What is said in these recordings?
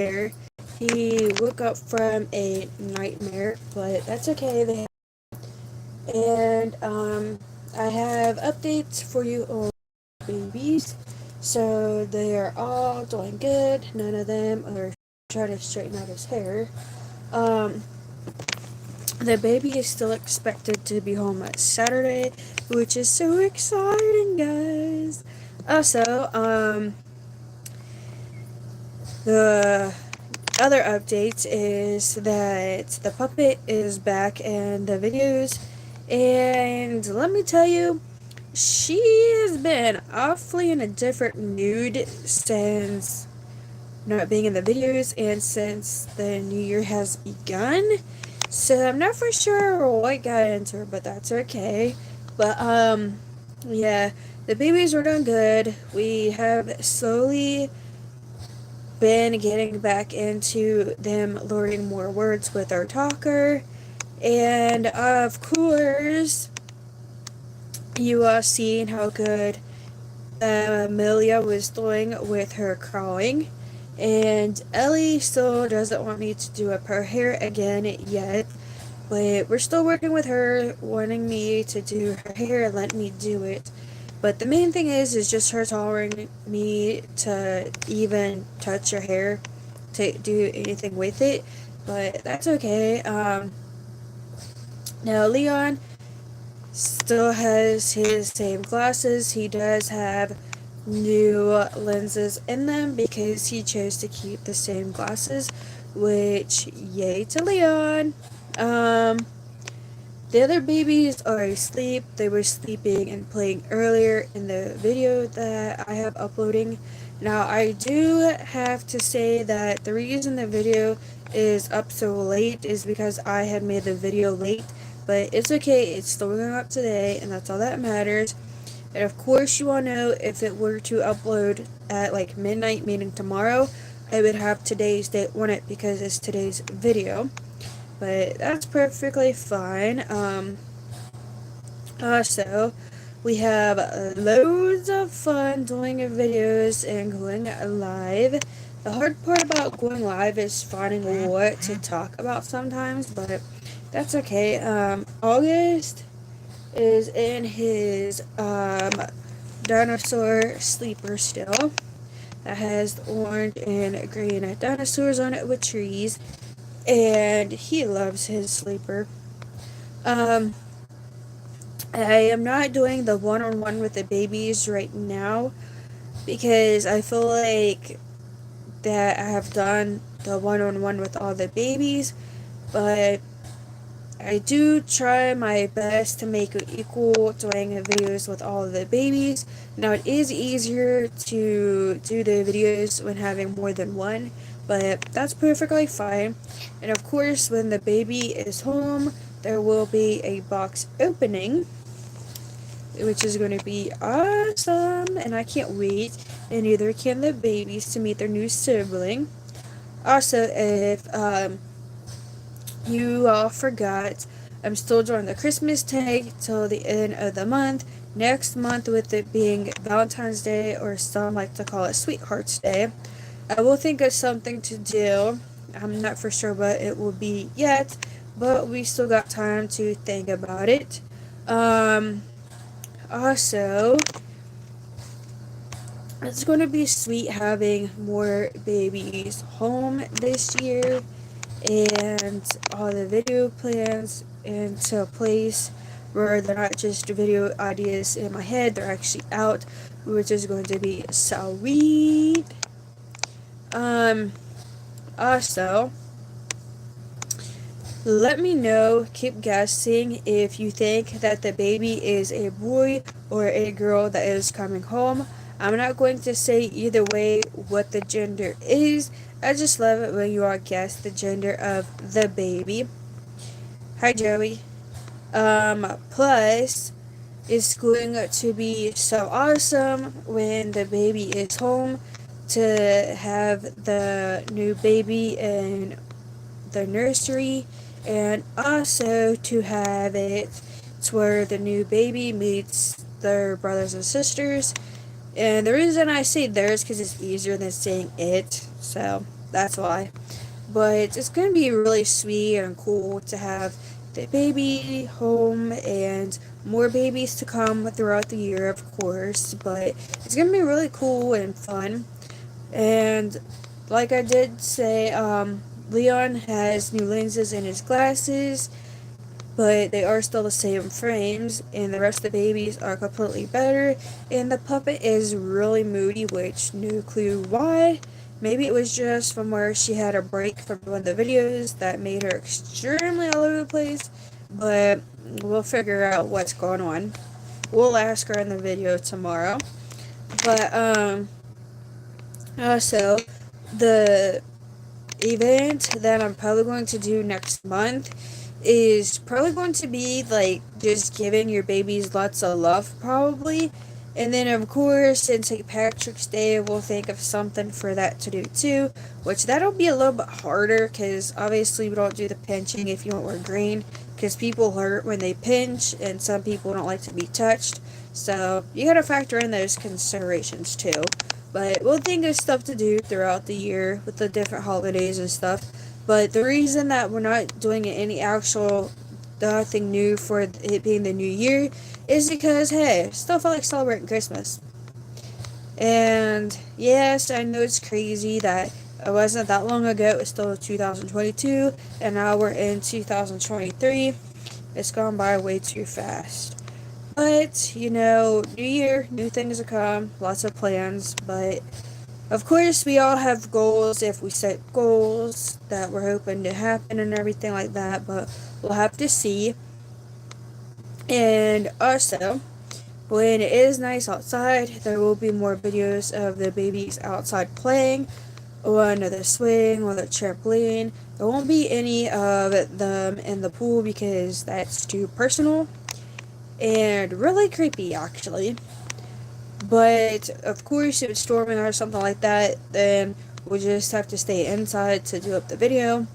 hair. He woke up from a nightmare, but that's okay. And I have updates for you on babies. So they are all doing good. None of them are trying to straighten out his hair. Um, the baby is still expected to be home on Saturday, which is so exciting, guys. Also, the other updates is that the puppet is back in the videos, and let me tell you, she has been awfully in a different mood since not being in the videos and since the new year has begun. So I'm not for sure what got into her, but that's okay. But yeah, the babies are doing good. We have slowly been getting back into them learning more words with our talker. And of course, you are seeing how good Amelia was doing with her crawling. And Ellie still doesn't want me to do up her hair again yet. But we're still working with her, wanting me to do her hair and let me do it. But the main thing is just her tolerating me to even touch her hair, to do anything with it. But that's okay. Now Leon still has his same glasses. He does have new lenses in them because he chose to keep the same glasses, which yay to Leon. The other babies are asleep. They were sleeping and playing earlier in the video that I have uploading. Now I do have to say that the reason the video is up so late is because I had made the video late, but it's okay, it's still going up today and that's all that matters. And of course you all know if it were to upload at like midnight, meaning tomorrow, I would have today's date on it because it's today's video. But that's perfectly fine. Also, we have loads of fun doing videos and going live. The hard part about going live is finding what to talk about sometimes, but that's okay. August is in his dinosaur sleeper still. That has orange and green dinosaurs on it with trees, and he loves his sleeper. Um, I am not doing the one-on-one with the babies right now because I feel like that I have done the one-on-one with all the babies, but I do try my best to make it equal doing videos with all of the babies. Now it is easier to do the videos when having more than one, but that's perfectly fine. And of course, when the baby is home, there will be a box opening, which is going to be awesome, and I can't wait. And neither can the babies to meet their new sibling. Also, if you all forgot, I'm still doing the Christmas tag till the end of the month. Next month, with it being Valentine's Day, or some like to call it Sweethearts Day, I will think of something to do. I'm not for sure what it will be yet, but we still got time to think about it. Also, it's going to be sweet having more babies home this year and all the video plans into place where they're not just video ideas in my head, they're actually out, which is going to be sweet. Also, let me know, keep guessing, if you think that the baby is a boy or a girl that is coming home. I'm not going to say either way what the gender is. I just love it when you all guess the gender of the baby. Hi, Joey. Plus, it's going to be so awesome when the baby is home to have the new baby in the nursery, and also to have it to where the new baby meets their brothers and sisters. And the reason I say theirs because it's easier than saying it. So That's why. But it's going to be really sweet and cool to have the baby home and more babies to come throughout the year, of course. But it's going to be really cool and fun. And like I did say, Leon has new lenses in his glasses, but they are still the same frames, and the rest of the babies are completely better. And the puppet is really moody, which no clue why. Maybe it was just from where she had a break from one of the videos that made her extremely all over the place, but we'll figure out what's going on. We'll ask her in the video tomorrow. But, also, the event that I'm probably going to do next month is probably going to be like just giving your babies lots of love, probably. And then, of course, in St. Patrick's Day, we'll think of something for that to do too, which that'll be a little bit harder because obviously we don't do the pinching if you don't wear green because people hurt when they pinch and some people don't like to be touched. So you gotta factor in those considerations too. But we'll think of stuff to do throughout the year with the different holidays and stuff. But the reason that we're not doing any actual nothing new for it being the new year is because, hey, I still feel like celebrating Christmas. And yes, I know it's crazy that it wasn't that long ago, it was still 2022, and now we're in 2023. It's gone by way too fast. But, new year, new things to come, lots of plans, but of course we all have goals if we set goals that we're hoping to happen and everything like that, but we'll have to see. And also, when it is nice outside, there will be more videos of the babies outside playing on the swing or the trampoline. There won't be any of them in the pool because that's too personal and really creepy, actually. But of course, if it's storming or something like that, then we'll just have to stay inside to do up the video.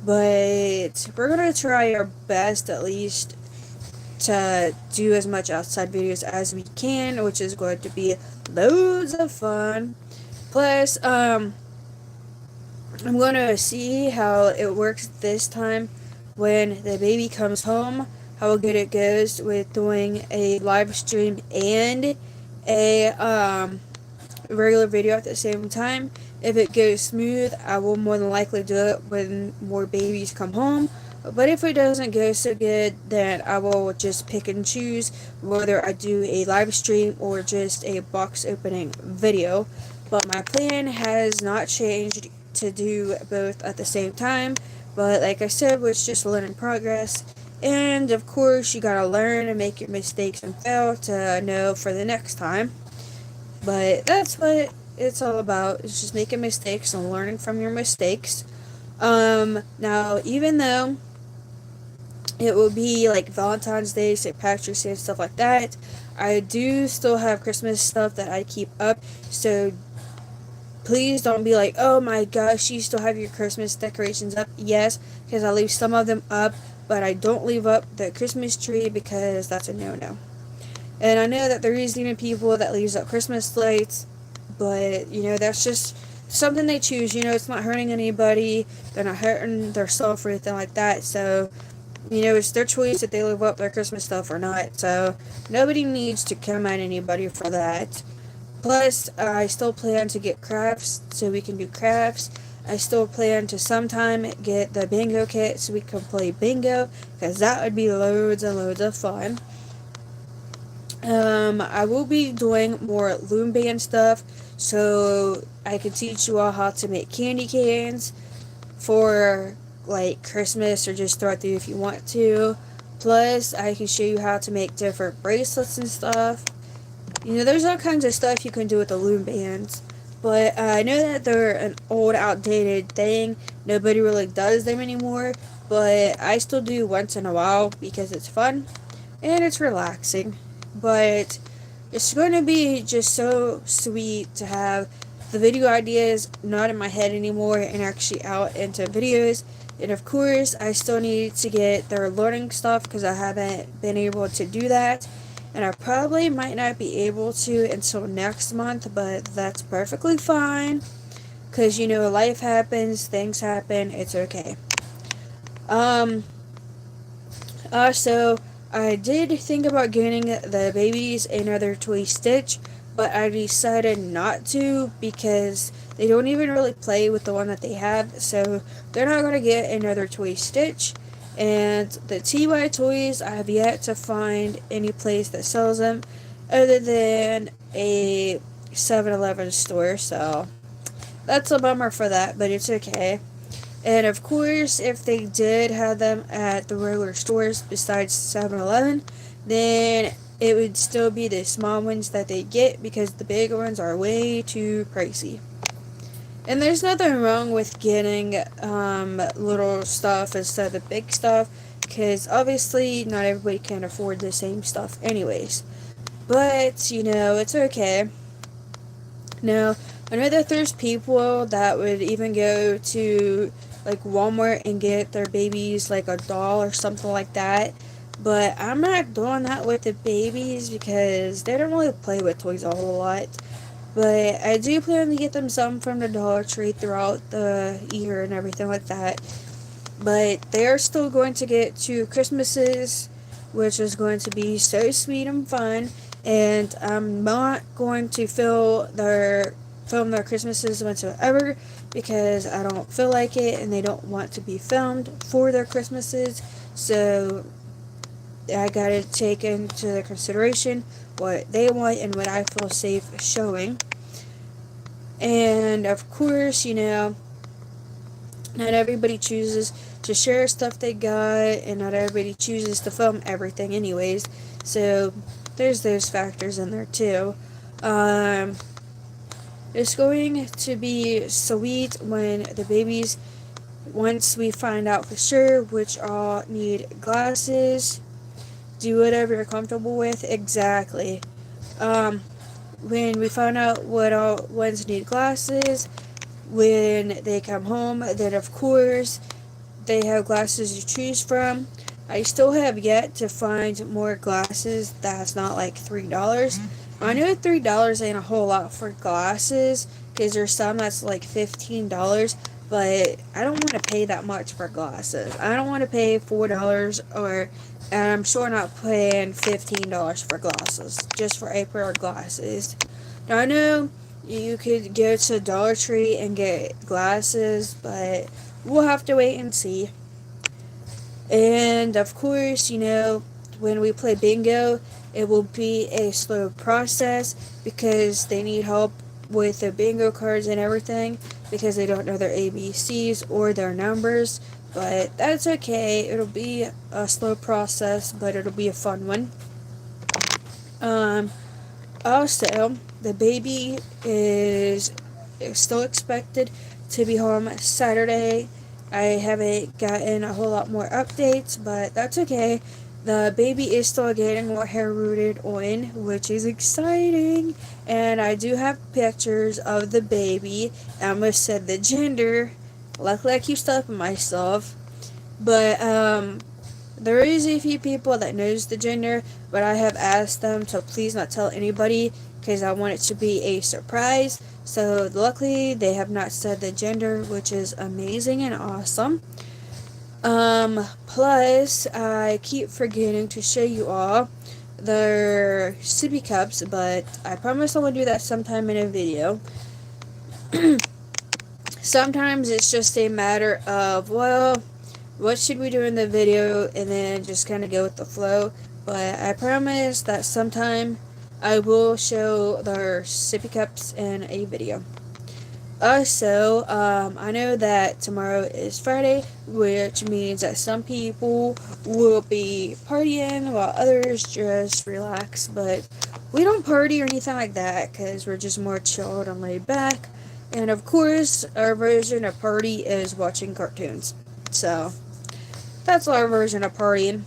But we're gonna try our best, at least, to do as much outside videos as we can, which is going to be loads of fun. Plus, I'm gonna see how it works this time when the baby comes home, how good it goes with doing a live stream and a regular video at the same time. If it goes smooth, I will more than likely do it when more babies come home. But if it doesn't go so good, then I will just pick and choose whether I do a live stream or just a box opening video. But my plan has not changed to do both at the same time. But like I said, it's just a learning progress. And of course, you gotta learn and make your mistakes and fail to know for the next time. But that's what it's all about. It's just making mistakes and learning from your mistakes. Now, even though it will be like Valentine's Day, St. Patrick's Day, and stuff like that, I do still have Christmas stuff that I keep up. So please don't be like, oh my gosh, you still have your Christmas decorations up. Yes, because I leave some of them up, but I don't leave up the Christmas tree because that's a no-no. And I know that there is even people that leaves up Christmas lights, but, that's just something they choose. It's not hurting anybody. They're not hurting themselves or anything like that. So, it's their choice if they leave up their Christmas stuff or not. So, nobody needs to come at anybody for that. Plus, I still plan to get crafts so we can do crafts. I still plan to sometime get the bingo kit so we can play bingo, because that would be loads and loads of fun. I will be doing more loom band stuff so I can teach you all how to make candy cans for like Christmas or just throughout the year if you want to. Plus, I can show you how to make different bracelets and stuff. There's all kinds of stuff you can do with the loom bands. But I know that they're an old, outdated thing. Nobody really does them anymore. But I still do once in a while because it's fun and it's relaxing. But it's going to be just so sweet to have the video ideas not in my head anymore and actually out into videos. And of course, I still need to get their learning stuff because I haven't been able to do that. And I probably might not be able to until next month, but that's perfectly fine. because life happens, things happen, it's okay. Um, Also, I did think about getting the babies another toy Stitch, but I decided not to because they don't even really play with the one that they have, so they're not going to get another toy Stitch. And the TY toys, I have yet to find any place that sells them other than a 7-Eleven store, so that's a bummer for that, but it's okay. And of course, if they did have them at the regular stores besides 7-Eleven, then it would still be the small ones that they get because the big ones are way too pricey. And there's nothing wrong with getting little stuff instead of the big stuff because obviously not everybody can afford the same stuff, anyways. But, it's okay. Now, I know that there's people that would even go to like Walmart and get their babies like a doll or something like that. But I'm not doing that with the babies because they don't really play with toys a whole lot. But I do plan to get them some from the Dollar Tree throughout the year and everything like that. But they are still going to get 2 Christmases, which is going to be so sweet and fun. And I'm not going to film their Christmases whatsoever because I don't feel like it and they don't want to be filmed for their Christmases. So I gotta take into consideration what they want and what I feel safe showing. And of course, not everybody chooses to share stuff they got, and not everybody chooses to film everything, anyways. So there's those factors in there too. It's going to be sweet when the babies, once we find out for sure which all need glasses. Do whatever you're comfortable with. Exactly. When we find out what all ones need glasses, when they come home, then of course they have glasses to choose from. I still have yet to find more glasses that's not like $3. I know $3 ain't a whole lot for glasses because there's some that's like $15, but I don't want to pay that much for glasses. I don't want to pay $4 and I'm sure not paying $15 for glasses just for a pair of glasses. Now I know you could go to Dollar Tree and get glasses, but we'll have to wait and see. And of course, when we play bingo, it will be a slow process because they need help with the bingo cards and everything because they don't know their ABCs or their numbers. But that's okay. It'll be a slow process, but it'll be a fun one. Also, the baby is still expected to be home Saturday. I haven't gotten a whole lot more updates, but that's okay. The baby is still getting more hair rooted on, which is exciting. And I do have pictures of the baby. I almost said the gender. Luckily, I keep stopping myself. But there is a few people that knows the gender, but I have asked them to please not tell anybody because I want it to be a surprise. So luckily, they have not said the gender, which is amazing and awesome. Plus, I keep forgetting to show you all their sippy cups, but I promise I will do that sometime in a video. Sometimes it's just a matter of, well, what should we do in the video, and then just kind of go with the flow. But I promise that sometime I will show their sippy cups in a video. Also, I know that tomorrow is Friday, which means that some people will be partying while others just relax. But we don't party or anything like that because we're just more chilled and laid back. And of course, our version of party is watching cartoons. So, that's our version of partying.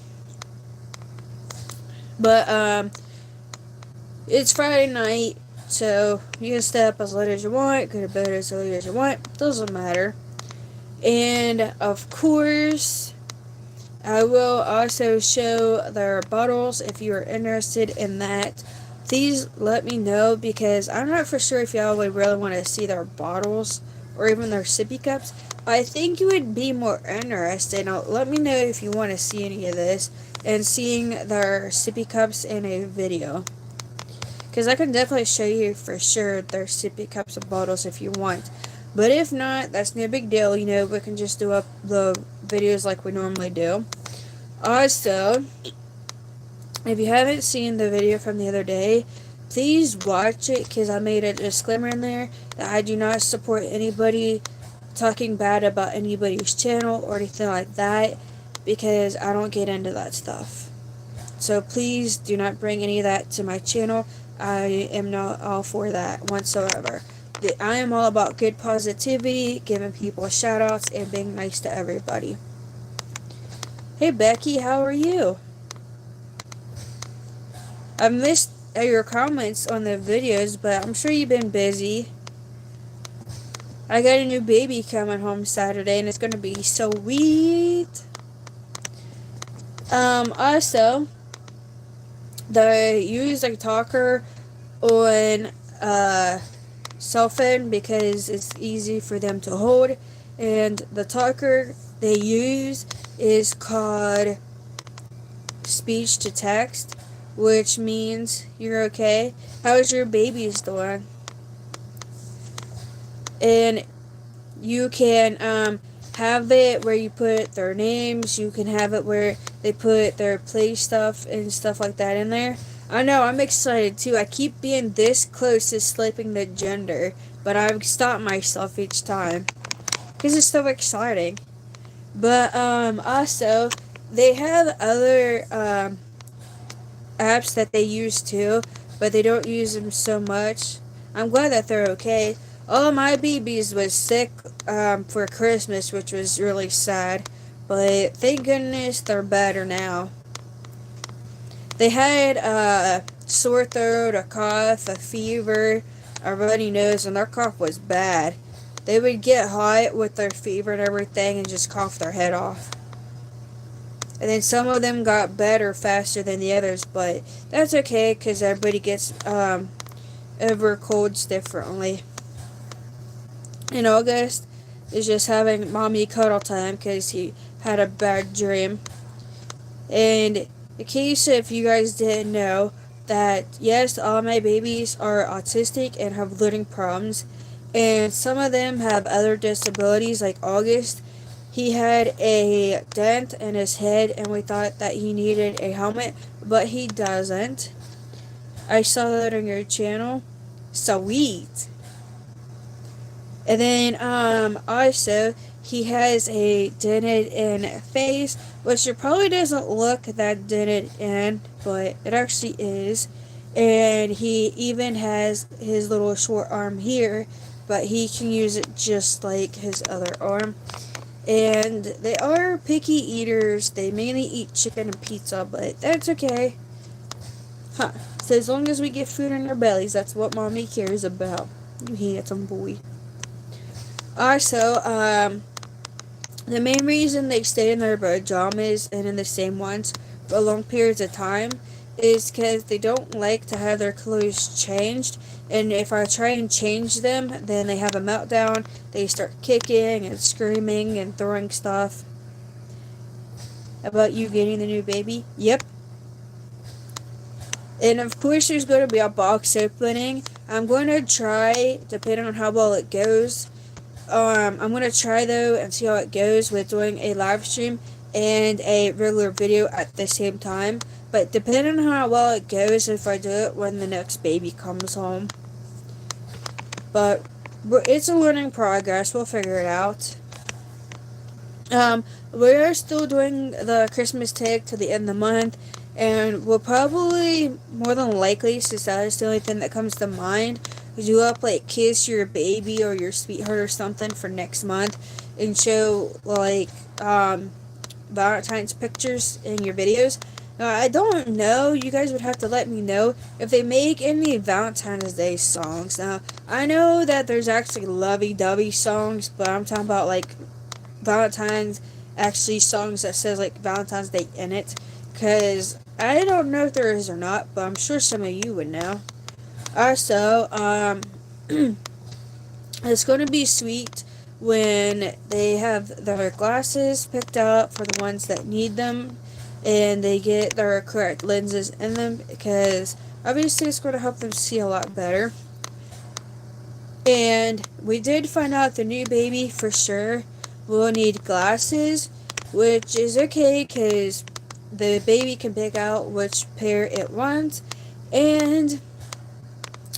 But, it's Friday night. So, you can stay up as late as you want, go to bed as early as you want, doesn't matter. And, of course, I will also show their bottles if you are interested in that. Please let me know because I'm not for sure if y'all would really want to see their bottles or even their sippy cups, I think you would be more interested. Now, let me know if you want to see any of this and seeing their sippy cups in a video. Because I can definitely show you for sure their sippy cups and bottles if you want. But if not, that's no big deal. You know, we can just do up the videos like we normally do. Also, if you haven't seen the video from the other day, please watch it because I made a disclaimer in there that I do not support anybody talking bad about anybody's channel or anything like that because I don't get into that stuff. So please do not bring any of that to my channel. I am not all for that whatsoever. I am all about good positivity, giving people shout outs, and being nice to everybody. Hey Becky, how are you? I missed your comments on the videos, but I'm sure you've been busy. I got a new baby coming home Saturday, and it's going to be sweet. Also, they use a talker on cell phone because it's easy for them to hold, and the talker they use is called speech to text, which means you're okay. How's your baby's doing? And you can have it where you put their names. You can have it where they put their play stuff and stuff like that in there. I know, I'm excited too. I keep being this close to slipping the gender, but I've stopped myself each time because it's so exciting. But also they have other apps that they use too, but they don't use them so much. I'm glad that they're okay. All of my babies was sick for Christmas, which was really sad, but thank goodness they're better now. They had a sore throat, a cough, a fever, a runny nose, and their cough was bad. They would get hot with their fever and everything and just cough their head off. And then some of them got better faster than the others, but that's okay because everybody gets over colds differently. In August is just having mommy cuddle time because he had a bad dream. And in case if you guys didn't know, that yes, all my babies are autistic and have learning problems, and some of them have other disabilities. Like August, he had a dent in his head and we thought that he needed a helmet, but he doesn't. I saw that on your channel. Sweet. And then also he has a dented in face, which it probably doesn't look that dented in, but it actually is. And he even has his little short arm here, but he can use it just like his other arm. And they are picky eaters. They mainly eat chicken and pizza, but that's okay. Huh. So as long as we get food in our bellies, that's what mommy cares about. You handsome boy. Also, the main reason they stay in their pajamas and in the same ones for long periods of time is because they don't like to have their clothes changed. And if I try and change them, then they have a meltdown. They start kicking and screaming and throwing stuff. About you getting the new baby? Yep. And of course there's going to be a box opening. I'm going to try, depending on how well it goes. I'm going to try though and see how it goes with doing a live stream and a regular video at the same time. But depending on how well it goes, if I do it when the next baby comes home. But it's a learning progress. We'll figure it out. We're still doing the Christmas tag to the end of the month. And we'll probably, more than likely, since that is the only thing that comes to mind, do up like kiss your baby or your sweetheart or something for next month and show like Valentine's pictures in your videos. Now I don't know, you guys would have to let me know if they make any Valentine's Day songs. Now I know that there's actually lovey-dovey songs, but I'm talking about like Valentine's actually songs that says like Valentine's Day in it, because I don't know if there is or not, but I'm sure some of you would know. Also, it's going to be sweet when they have their glasses picked out for the ones that need them, and they get their correct lenses in them, because obviously it's going to help them see a lot better. And we did find out the new baby for sure will need glasses, which is okay because the baby can pick out which pair it wants, and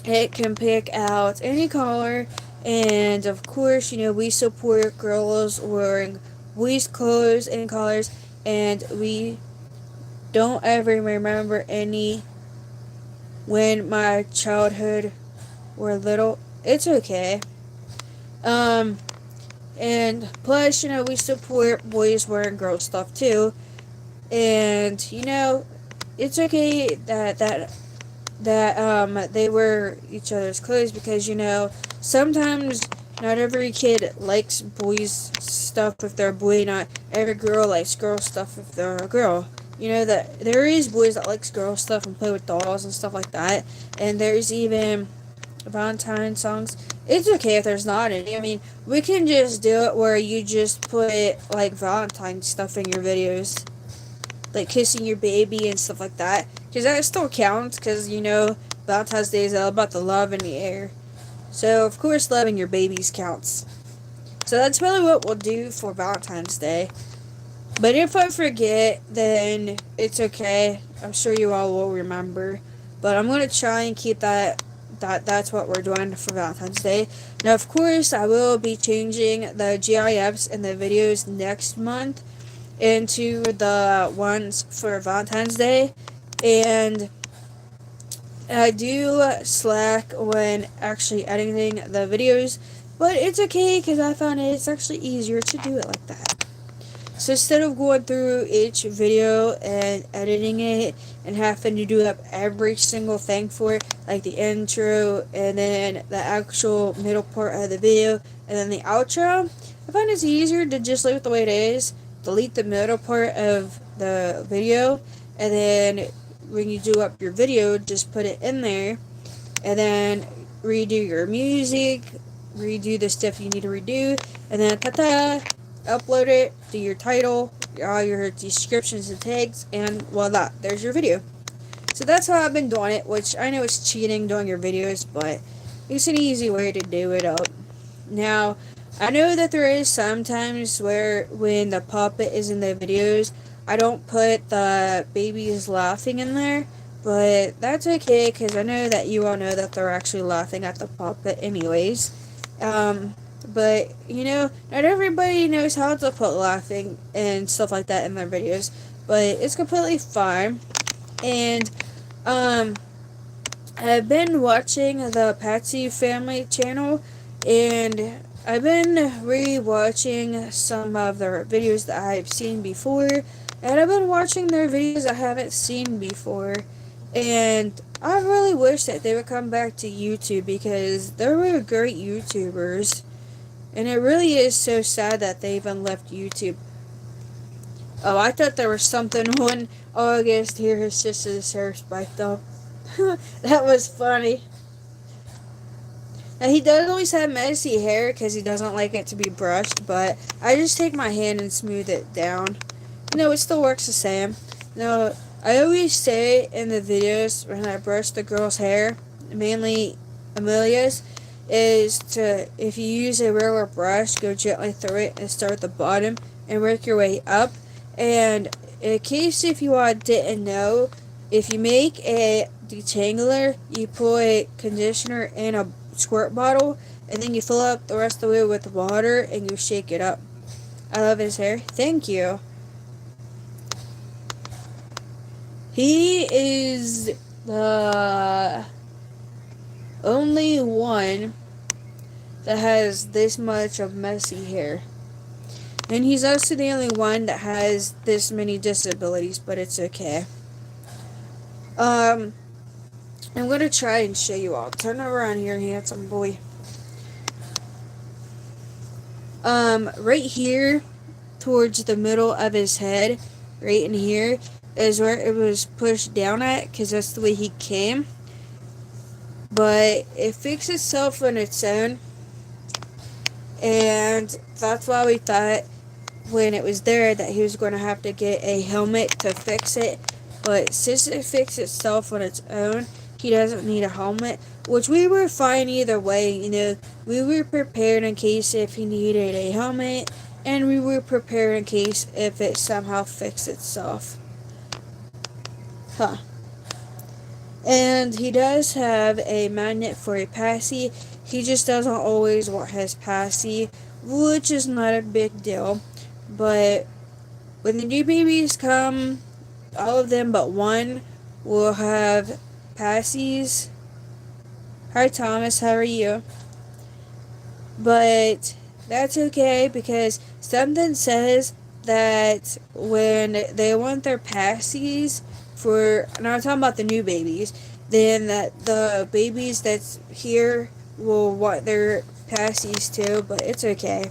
it can pick out any color. And of course, we support girls wearing boys' clothes and colors, and we don't ever remember any when my childhood were little. It's okay. Um, and plus, we support boys wearing girl stuff too. And it's okay that they wear each other's clothes, because sometimes not every kid likes boys stuff if they're a boy, not every girl likes girl stuff if they're a girl. That there is boys that likes girl stuff and play with dolls and stuff like that, and there's even Valentine songs. It's okay if there's not any. I mean, we can just do it where you just put like Valentine stuff in your videos, like kissing your baby and stuff like that, because that still counts, because Valentine's Day is all about the love in the air. So of course loving your babies counts. So that's really what we'll do for Valentine's Day. But if I forget, then it's okay. I'm sure you all will remember. But I'm going to try and keep that's what we're doing for Valentine's Day. Now, of course, I will be changing the GIFs and the videos next month into the ones for Valentine's Day. And I do slack when actually editing the videos, but it's okay because I found it's actually easier to do it like that. So instead of going through each video and editing it and having to do up every single thing for it, like the intro and then the actual middle part of the video and then the outro, I find it's easier to just leave it the way it is, delete the middle part of the video, and then when you do up your video, just put it in there, and then redo your music, redo the stuff you need to redo, and then upload it, do your title, all your descriptions and tags, and voila, there's your video. So that's how I've been doing it, which I know is cheating doing your videos, but it's an easy way to do it up. Now, I know that there is sometimes where when the puppet is in the videos, I don't put the babies laughing in there, but that's okay because I know that you all know that they're actually laughing at the puppet anyways. But, not everybody knows how to put laughing and stuff like that in their videos. But it's completely fine. And, I've been watching the Patsy Family channel. And I've been re-watching some of their videos that I've seen before. And I've been watching their videos I haven't seen before. And I really wish that they would come back to YouTube because they were great YouTubers. And it really is so sad that they even left YouTube. Oh, I thought there was something on August. Here, his sister's hair spiked up. That was funny. Now, he does always have messy hair because he doesn't like it to be brushed, but I just take my hand and smooth it down. It still works the same. Now, I always say in the videos when I brush the girl's hair, mainly Amelia's, is to, if you use a regular brush, go gently through it and start at the bottom and work your way up. And in case if you all didn't know, if you make a detangler, you put conditioner in a squirt bottle and then you fill up the rest of the way with water and you shake it up. I love his hair. Thank you. He is the only one that has this much of messy hair. And he's also the only one that has this many disabilities, but it's okay. I'm gonna try and show you all. Turn around here, handsome boy. Right here, towards the middle of his head, right in here, is where it was pushed down at, because that's the way he came. But it fixed itself on its own. and that's why we thought when it was there that he was going to have to get a helmet to fix it. But since it fixed itself on its own, he doesn't need a helmet, which we were fine either way. We were prepared in case if he needed a helmet, and we were prepared in case if it somehow fixed itself. Huh. And he does have a magnet for a passy. He just doesn't always want his passy, which is not a big deal. But when the new babies come, all of them but one will have passies. Hi Thomas, how are you? But that's okay because something says that when they want their passies for, and I'm talking about the new babies, then that the babies that's here will want their passies too, but it's okay.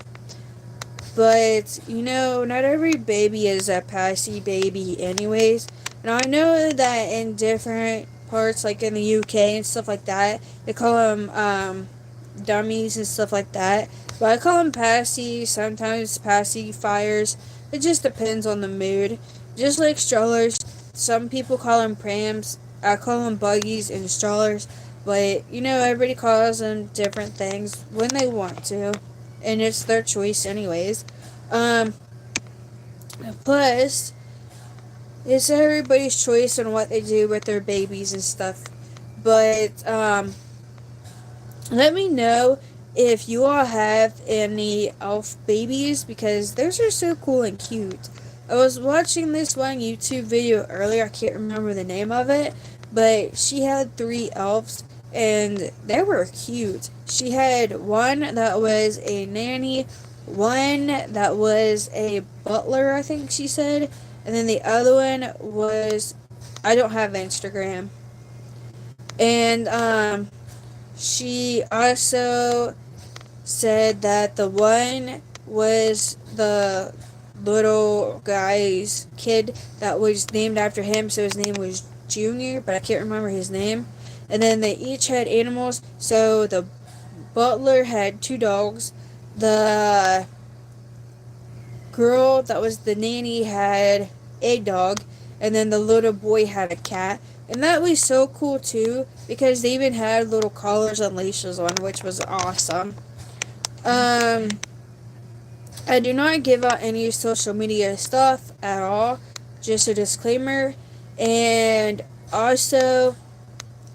But, not every baby is a passy baby anyways. And I know that in different parts, like in the UK and stuff like that, they call them dummies and stuff like that. But I call them passy, sometimes pacifiers. It just depends on the mood. Just like strollers, some people call them prams. I call them buggies and strollers. But, everybody calls them different things when they want to. And it's their choice anyways. Um, Plus, it's everybody's choice on what they do with their babies and stuff. But, let me know if you all have any elf babies because those are so cool and cute. I was watching this one YouTube video earlier, I can't remember the name of it, but she had 3 elves and they were cute. She had one that was a nanny, one that was a butler, I think she said, and then the other one was, I don't have Instagram. And she also said that the one was the little guy's kid that was named after him, so his name was Junior, but I can't remember his name. And then they each had animals, so the butler had 2 dogs, the girl that was the nanny had a dog, and then the little boy had a cat. And that was so cool too, because they even had little collars and leashes on, which was awesome. I do not give out any social media stuff at all, just a disclaimer. And also,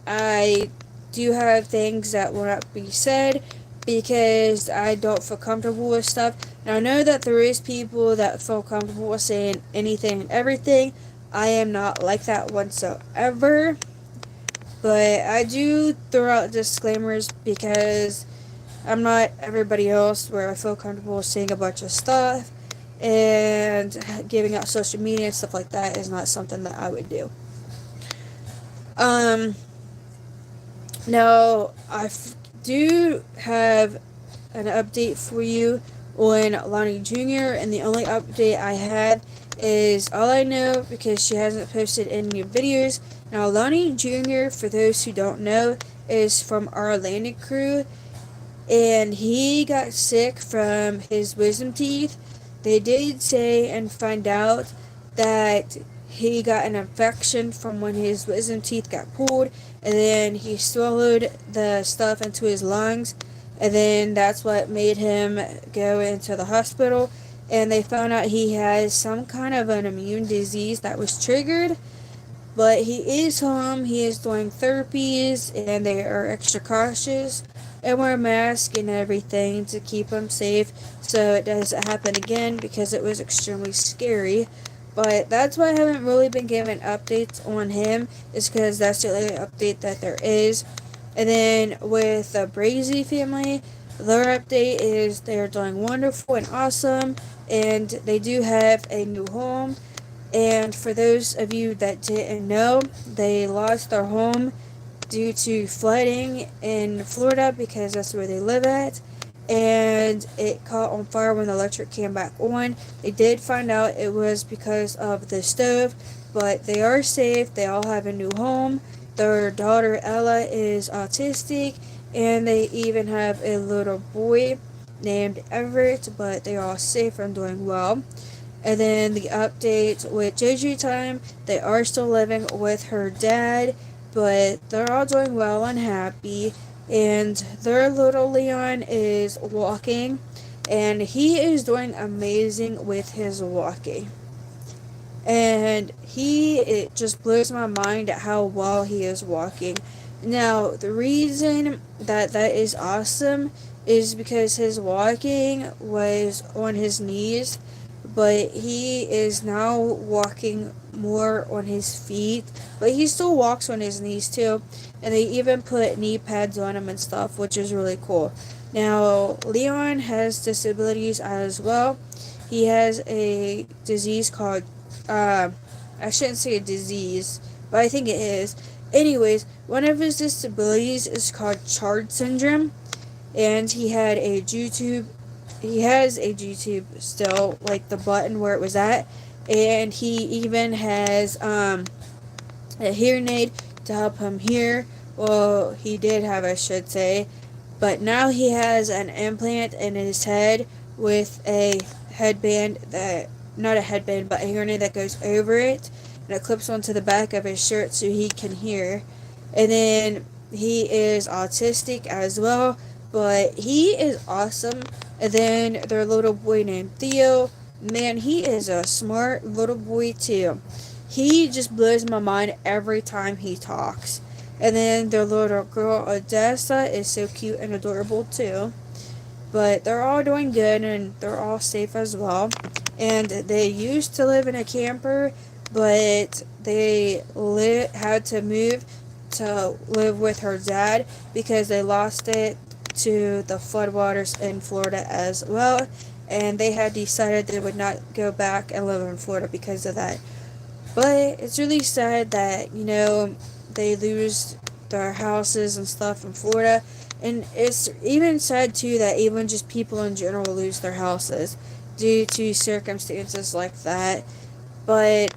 I do have things that will not be said because I don't feel comfortable with stuff. Now I know that there is people that feel comfortable with saying anything and everything. I am not like that whatsoever. But I do throw out disclaimers because I'm not everybody else where I feel comfortable saying a bunch of stuff, and giving out social media and stuff like that is not something that I would do. Now, do have an update for you on Lonnie Jr., and the only update I have is all I know because she hasn't posted any videos. Now, Lonnie Jr., for those who don't know, is from our landing crew, and he got sick from his wisdom teeth. They did say and find out that he got an infection from when his wisdom teeth got pulled, and then he swallowed the stuff into his lungs, and then that's what made him go into the hospital. And they found out he has some kind of an immune disease that was triggered. But he is home, he is doing therapies, and they are extra cautious and wear a mask and everything to keep him safe so it doesn't happen again because it was extremely scary. But that's why I haven't really been giving updates on him, is because that's the only update that there is. And then with the Brazy family, their update is they're doing wonderful and awesome, and they do have a new home. And for those of you that didn't know, they lost their home due to flooding in Florida because that's where they live at. And it caught on fire when the electric came back on. They did find out it was because of the stove, but they are safe. They all have a new home. Their daughter Ella is autistic, and they even have a little boy named Everett, but they are all safe and doing well. And then the update with JJ Time, they are still living with her dad, but they're all doing well and happy. And their little Leon is walking, and he is doing amazing with his walking. And it just blows my mind at how well he is walking. Now, the reason that is awesome is because his walking was on his knees, but he is now walking more on his feet, but he still walks on his knees too, and they even put knee pads on him and stuff, which is really cool. Now, Leon has disabilities as well. He has a disease called I shouldn't say a disease, but I think it is. Anyways, one of his disabilities is called Chard syndrome, and he has a G-tube still, like the button where it was at, and he even has a hearing aid to help him hear. Well, he did have, I should say, but now he has an implant in his head with a headband that, not a headband, but a hearing aid that goes over it, and it clips onto the back of his shirt so he can hear. And then he is autistic as well, but he is awesome. And then their little boy named Theo, man, he is a smart little boy too. He just blows my mind every time he talks. And then their little girl Odessa is so cute and adorable too. But they're all doing good and they're all safe as well. And they used to live in a camper, but they had to move to live with her dad because they lost it to the floodwaters in Florida as well. And they had decided they would not go back and live in Florida because of that. But it's really sad that, they lose their houses and stuff in Florida. And it's even sad, too, that even just people in general lose their houses due to circumstances like that. But,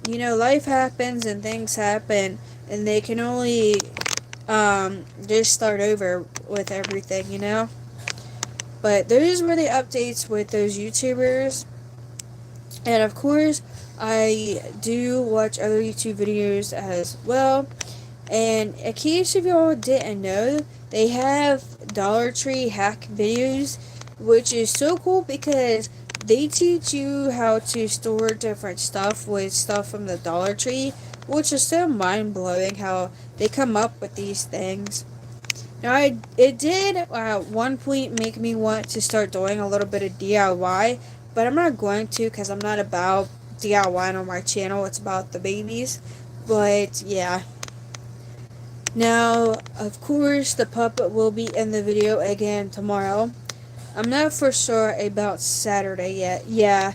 life happens and things happen. And they can only just start over with everything. But those were the updates with those YouTubers. And of course, I do watch other YouTube videos as well. And in case if y'all didn't know, they have Dollar Tree hack videos, which is so cool because they teach you how to store different stuff with stuff from the Dollar Tree, which is so mind-blowing how they come up with these things. Now, it did at one point make me want to start doing a little bit of DIY, but I'm not going to because I'm not about DIY on my channel. It's about the babies. But, yeah. Now, of course, the puppet will be in the video again tomorrow. I'm not for sure about Saturday yet. Yeah.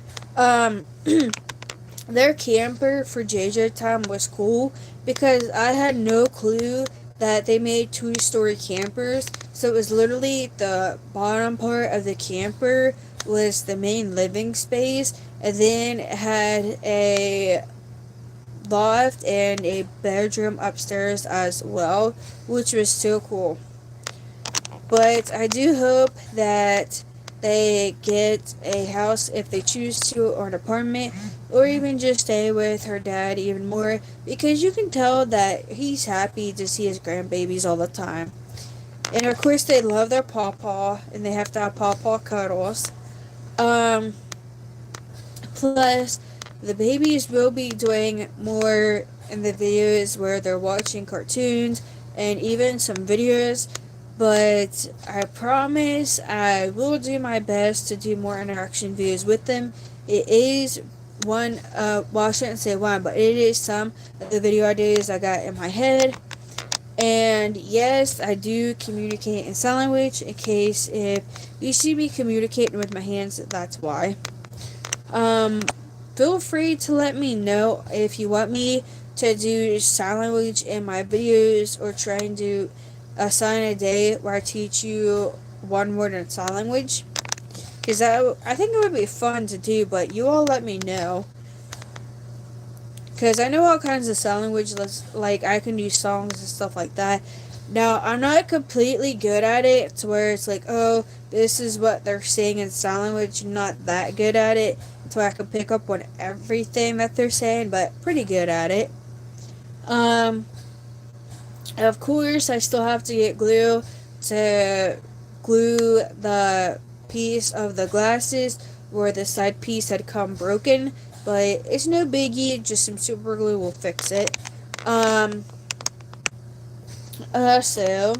Their camper for JJ Time was cool because I had no clue that they made two-story campers. So it was literally the bottom part of the camper was the main living space, and then it had a loft and a bedroom upstairs as well, which was so cool. But I do hope that they get a house if they choose to, or an apartment, or even just stay with her dad even more, because you can tell that he's happy to see his grandbabies all the time. And of course they love their pawpaw, and they have to have pawpaw cuddles. Plus, the babies will be doing more in the videos where they're watching cartoons and even some videos, but I promise I will do my best to do more interaction videos with them. It is one, I shouldn't say one, but it is some of the video ideas I got in my head. And yes, I do communicate in sign language in case if you see me communicating with my hands, that's why. Feel free to let me know if you want me to do sign language in my videos, or try and do a sign a day where I teach you one word in sign language. Because I think it would be fun to do, but you all let me know. Because I know all kinds of sign language, like I can do songs and stuff like that. Now, I'm not completely good at it to where it's like, oh, this is what they're saying in sign language. Not that good at it to where I can pick up on everything that they're saying, but pretty good at it. Um, of course, I still have to get glue to glue the piece of the glasses where the side piece had come broken, but it's no biggie. Just some super glue will fix it. Um, so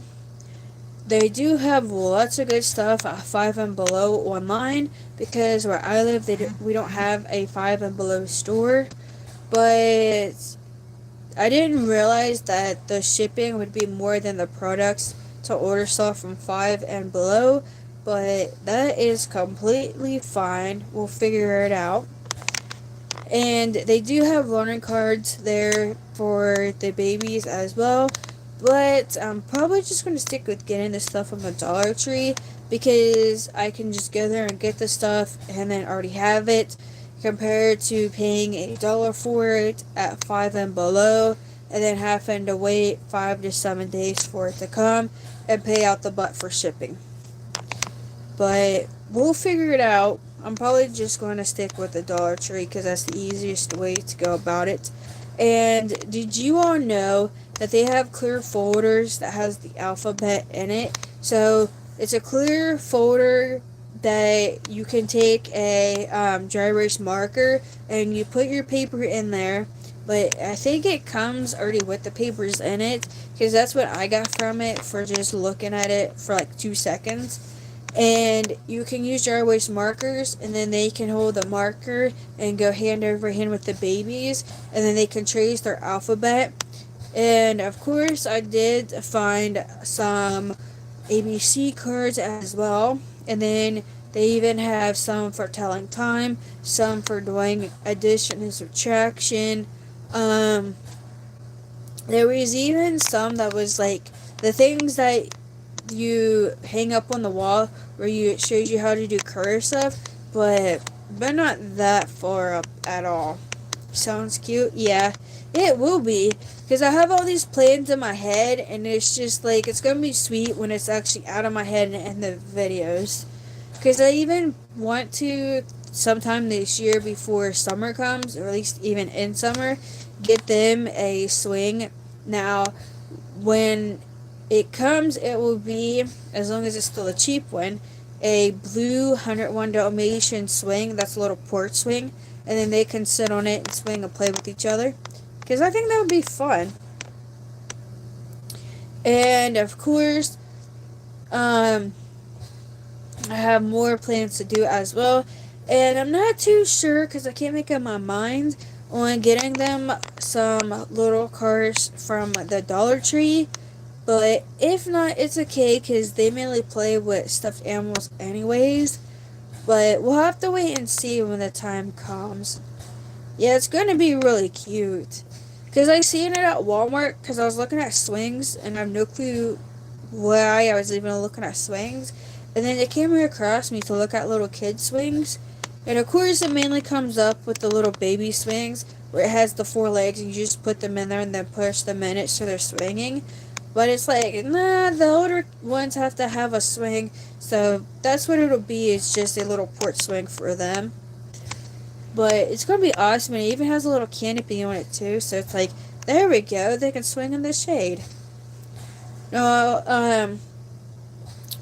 they do have lots of good stuff at 5 and below online because where I live, we don't have a 5 and below store. But I didn't realize that the shipping would be more than the products to order stuff from 5 and below. But that is completely fine. We'll figure it out. And they do have loaner cards there for the babies as well. But I'm probably just going to stick with getting the stuff from the Dollar Tree because I can just go there and get the stuff and then already have it compared to paying $1 for it at 5 and below and then having to wait 5 to 7 days for it to come and pay out the butt for shipping. But we'll figure it out. I'm probably just going to stick with the Dollar Tree because that's the easiest way to go about it. And did you all know that they have clear folders that has the alphabet in it? So it's a clear folder that you can take a dry erase marker and you put your paper in there. But I think it comes already with the papers in it because that's what I got from it for just looking at it for like 2 seconds. And you can use dry erase markers, and then they can hold the marker and go hand over hand with the babies, and then they can trace their alphabet. And of course, I did find some ABC cards as well, and then they even have some for telling time, some for doing addition and subtraction. Um, there was even some that was like the things that you hang up on the wall where it shows you how to do cursive, but not that far up at all. Sounds cute? Yeah, it will be because I have all these plans in my head, and it's just like it's gonna be sweet when it's actually out of my head and in the videos. Because I even want to sometime this year before summer comes, or at least even in summer, get them a swing. Now, when it comes, it will be, as long as it's still a cheap one, a blue 101 Dalmatian swing. That's a little porch swing. And then they can sit on it and swing and play with each other. Because I think that would be fun. And of course, I have more plans to do as well. And I'm not too sure because I can't make up my mind on getting them some little cars from the Dollar Tree. But if not, it's okay because they mainly play with stuffed animals anyways. But we'll have to wait and see when the time comes. Yeah, it's going to be really cute. Because I seen it at Walmart because I was looking at swings and I have no clue why I was even looking at swings. And then it came across me to look at little kid swings. And of course it mainly comes up with the little baby swings where it has the 4 legs and you just put them in there and then push them in it so they're swinging. But it's like, nah, the older ones have to have a swing. So that's what it'll be. It's just a little porch swing for them. But it's going to be awesome. And it even has a little canopy on it too. So it's like, there we go. They can swing in the shade. Now,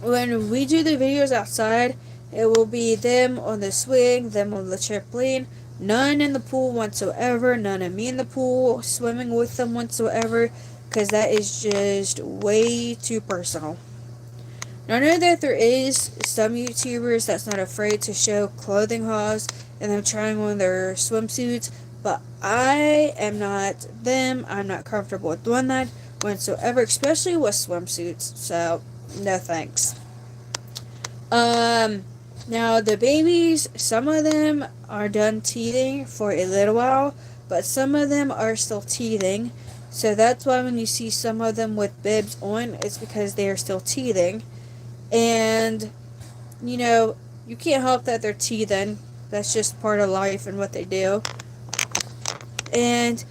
when we do the videos outside, it will be them on the swing, them on the trampoline. None in the pool whatsoever. None of me in the pool swimming with them whatsoever. Because that is just way too personal. Now, I know that there is some YouTubers that's not afraid to show clothing hauls and them trying on their swimsuits, but I am not them. I'm not comfortable with doing that whatsoever, especially with swimsuits. So, no thanks. Now the babies, some of them are done teething for a little while, but some of them are still teething. So that's why when you see some of them with bibs on, it's because they are still teething. And, you know, you can't help that they're teething. That's just part of life and what they do. And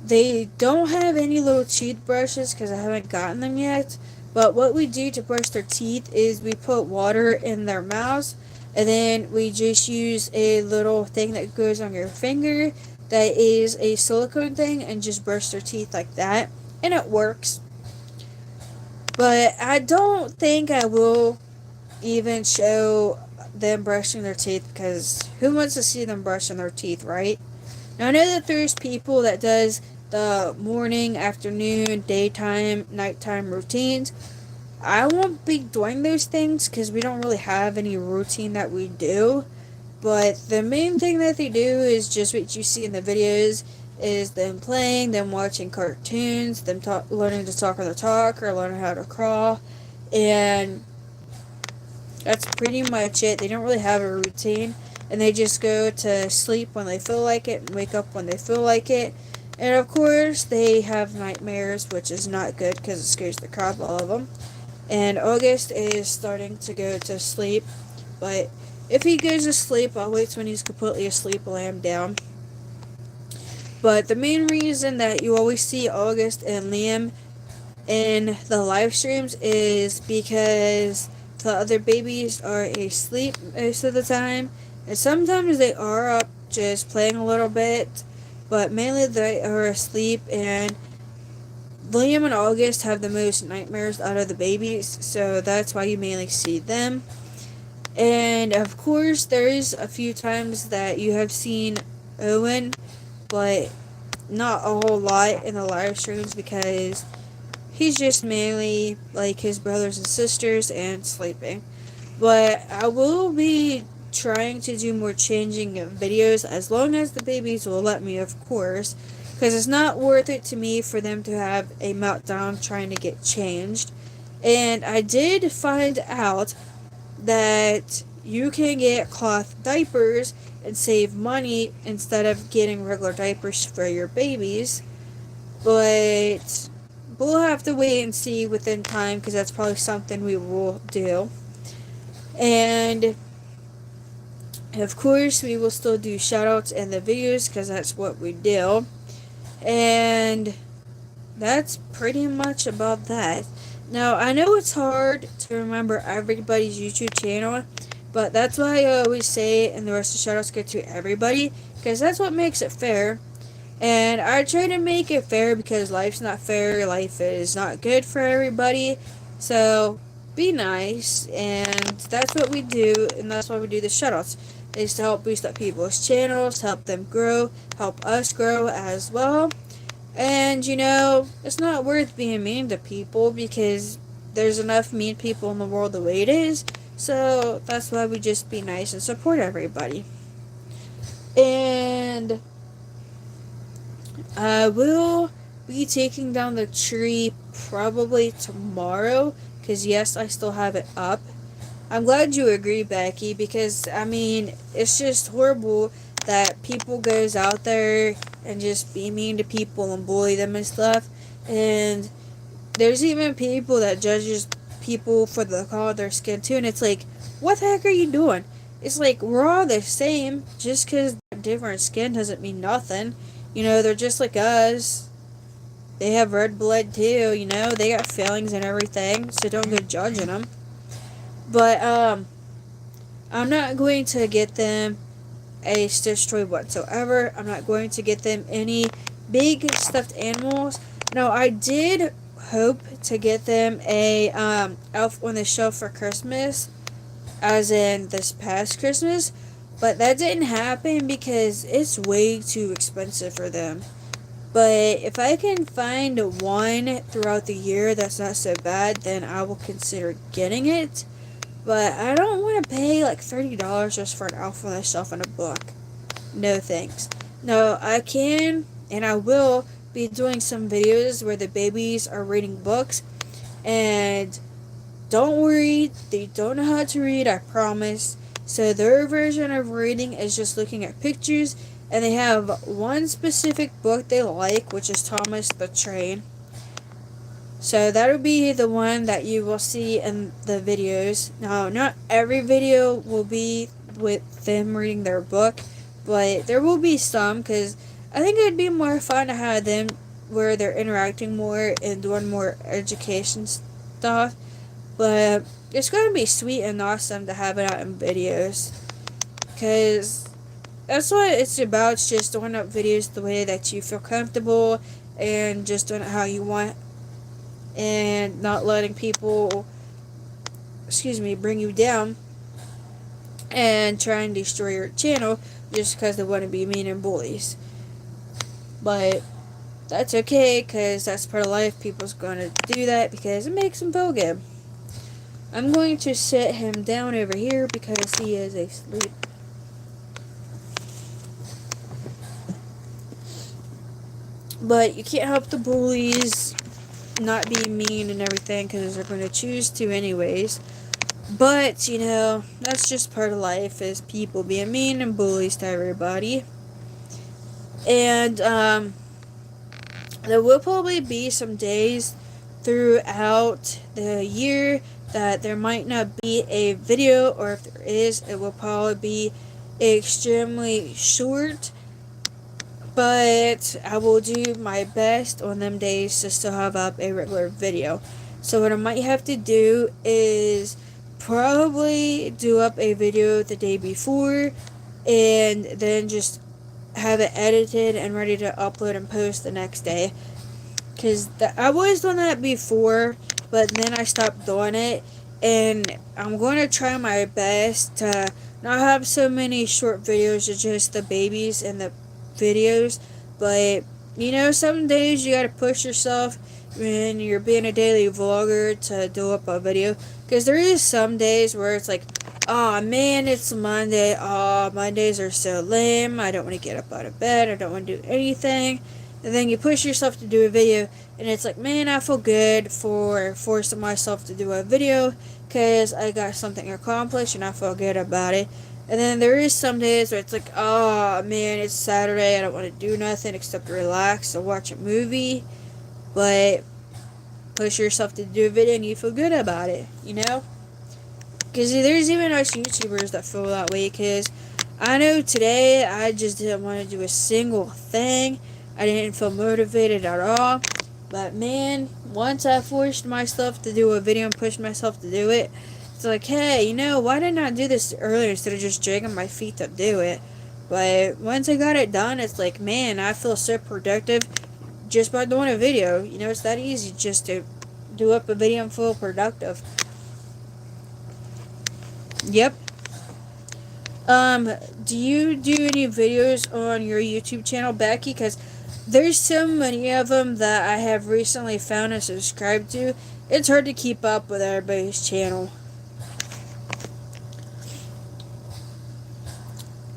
They don't have any little teeth brushes because I haven't gotten them yet. But what we do to brush their teeth is we put water in their mouths, and then we just use a little thing that goes on your finger that is a silicone thing and just brush their teeth like that. And it works. But I don't think I will even show them brushing their teeth because who wants to see them brushing their teeth, right? Now I know that there's people that does the morning, afternoon, daytime, nighttime routines. I won't be doing those things because we don't really have any routine that we do. But the main thing that they do is just what you see in the videos is them playing, them watching cartoons, them learning to talk on the talk or learning how to crawl. And that's pretty much it. They don't really have a routine. And they just go to sleep when they feel like it and wake up when they feel like it. And of course, they have nightmares, which is not good because it scares the crap out of them. And August is starting to go to sleep. But if he goes to sleep, I'll wait till when he's completely asleep and lay him down. But the main reason that you always see August and Liam in the live streams is because the other babies are asleep most of the time. And sometimes they are up just playing a little bit. But mainly they are asleep, and William and August have the most nightmares out of the babies, so that's why you mainly see them. And of course, there's a few times that you have seen Owen, but not a whole lot in the live streams because he's just mainly like his brothers and sisters and sleeping. But I will be trying to do more changing videos as long as the babies will let me, of course, because it's not worth it to me for them to have a meltdown trying to get changed. And I did find out that you can get cloth diapers and save money instead of getting regular diapers for your babies. But we'll have to wait and see within time because that's probably something we will do. And of course, we will still do shoutouts in the videos because that's what we do. And that's pretty much about that. Now, I know it's hard to remember everybody's YouTube channel, but that's why I always say, and the rest of the shoutouts go to everybody, because that's what makes it fair. And I try to make it fair because life's not fair, life is not good for everybody. So, be nice, and that's what we do, and that's why we do the shoutouts, is to help boost up people's channels, help them grow, help us grow as well. And you know, it's not worth being mean to people because there's enough mean people in the world the way it is. So that's why we just be nice and support everybody. And I will be taking down the tree probably tomorrow because yes, I still have it up. I'm glad you agree, Becky, because I mean, it's just horrible that people goes out there and just be mean to people and bully them and stuff. And there's even people that judges people for the color of their skin too, and it's like, what the heck are you doing? It's like we're all the same. Just because they're different skin doesn't mean nothing. You know, they're just like us. They have red blood too. You know, they got feelings and everything. So don't go judging them. But I'm not going to get them a Stitch toy whatsoever. I'm not going to get them any big stuffed animals. No, I did hope to get them a Elf on the Shelf for Christmas, as in this past Christmas, but that didn't happen because it's way too expensive for them. But if I can find one throughout the year that's not so bad, then I will consider getting it. But I don't want to pay like $30 just for an Elf on the Shelf and a book. No thanks. No, I can and I will be doing some videos where the babies are reading books. And don't worry, they don't know how to read, I promise. So their version of reading is just looking at pictures. And they have one specific book they like, which is Thomas the Train. So that'll be the one that you will see in the videos. Now, not every video will be with them reading their book, but there will be some because I think it'd be more fun to have them where they're interacting more and doing more education stuff. But it's gonna be sweet and awesome to have it out in videos, because that's what it's about. It's just doing up videos the way that you feel comfortable and just doing it how you want, and not letting people, bring you down and try and destroy your channel just because they want to be mean and bullies. But that's okay, because that's part of life. People's going to do that because it makes them feel good. I'm going to sit him down over here because he is asleep. But you can't help the bullies not be mean and everything, because they're going to choose to anyways. But, that's just part of life, is people being mean and bullies to everybody. And, there will probably be some days throughout the year that there might not be a video, or if there is, it will probably be extremely short. But I will do my best on them days to still have up a regular video. So what I might have to do is probably do up a video the day before, and then just have it edited and ready to upload and post the next day. Because I was doing that before, but then I stopped doing it. And I'm going to try my best to not have so many short videos of just the babies and the videos. But, some days you got to push yourself when you're being a daily vlogger to do up a video. Because there is some days where it's like, oh man, it's Monday. Oh, Mondays are so lame. I don't want to get up out of bed. I don't want to do anything. And then you push yourself to do a video, and it's like, man, I feel good for forcing myself to do a video because I got something accomplished and I feel good about it. And then there is some days where it's like, oh man, it's Saturday. I don't want to do nothing except relax or watch a movie. But push yourself to do a video and you feel good about it, Because there's even us YouTubers that feel that way, because I know today I just didn't want to do a single thing. I didn't feel motivated at all. But man, once I forced myself to do a video and pushed myself to do it, it's like, hey, why didn't I do this earlier instead of just dragging my feet to do it? But once I got it done, it's like, man, I feel so productive just by doing a video. It's that easy just to do up a video and feel productive. Yep. Do you do any videos on your YouTube channel, Becky? Because there's so many of them that I have recently found and subscribed to. It's hard to keep up with everybody's channel.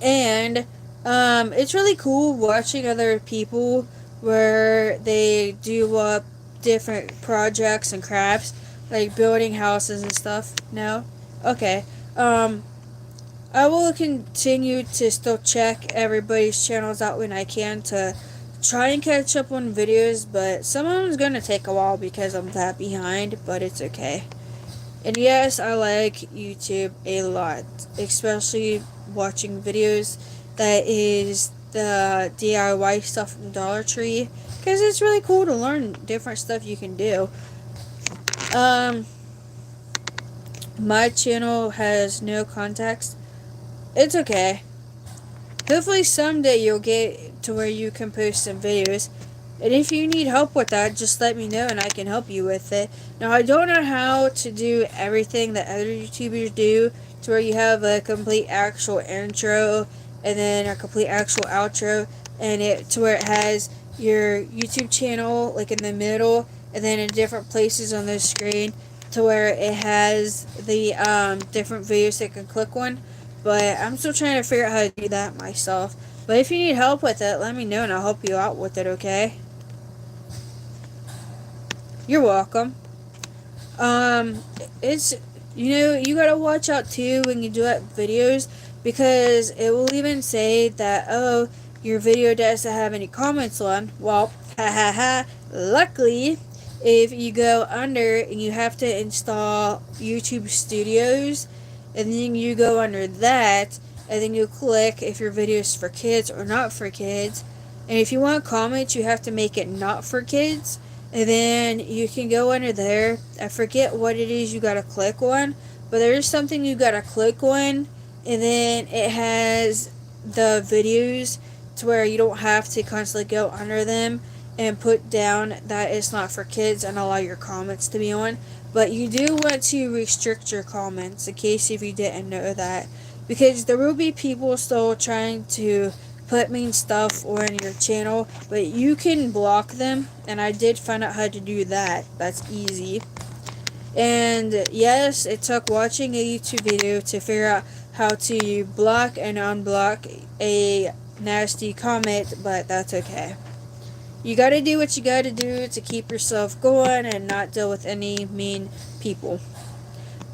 And it's really cool watching other people where they do up different projects and crafts, like building houses and stuff. No? Okay. I will continue to still check everybody's channels out when I can to try and catch up on videos, but some of them is going to take a while because I'm that behind, but it's okay. And yes, I like YouTube a lot, especially watching videos that is the DIY stuff from Dollar Tree, because it's really cool to learn different stuff you can do. My channel has no context. It's okay. Hopefully someday you'll get to where you can post some videos. And if you need help with that, just let me know and I can help you with it. Now, I don't know how to do everything that other YouTubers do, to where you have a complete actual intro and then a complete actual outro, and it to where it has your YouTube channel like in the middle, and then in different places on the screen, to where it has the different videos they can click on. But I'm still trying to figure out how to do that myself. But if you need help with it, let me know and I'll help you out with it, okay? You're welcome. It's, you gotta watch out too when you do that videos, because it will even say that, oh, your video doesn't have any comments on. Well, luckily, if you go under and you have to install YouTube Studios, and then you go under that, and then you click if your video is for kids or not for kids, And if you want comments, you have to make it not for kids. And then you can go under there. I forget what it is you gotta click on, but there's something you gotta click on, and then it has the videos to where you don't have to constantly go under them and put down that it's not for kids and allow your comments to be on. But you do want to restrict your comments in case if you didn't know that, because there will be people still trying to put mean stuff on your channel, but you can block them, and I did find out how to do that. That's easy. And yes, it took watching a YouTube video to figure out how to block and unblock a nasty comment, but that's okay. You gotta do what you gotta do to keep yourself going and not deal with any mean people.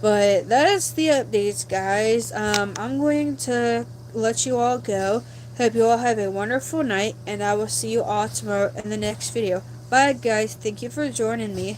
But that's the updates, guys. I'm going to let you all go. Hope you all have a wonderful night, and I will see you all tomorrow in the next video. Bye, guys. Thank you for joining me.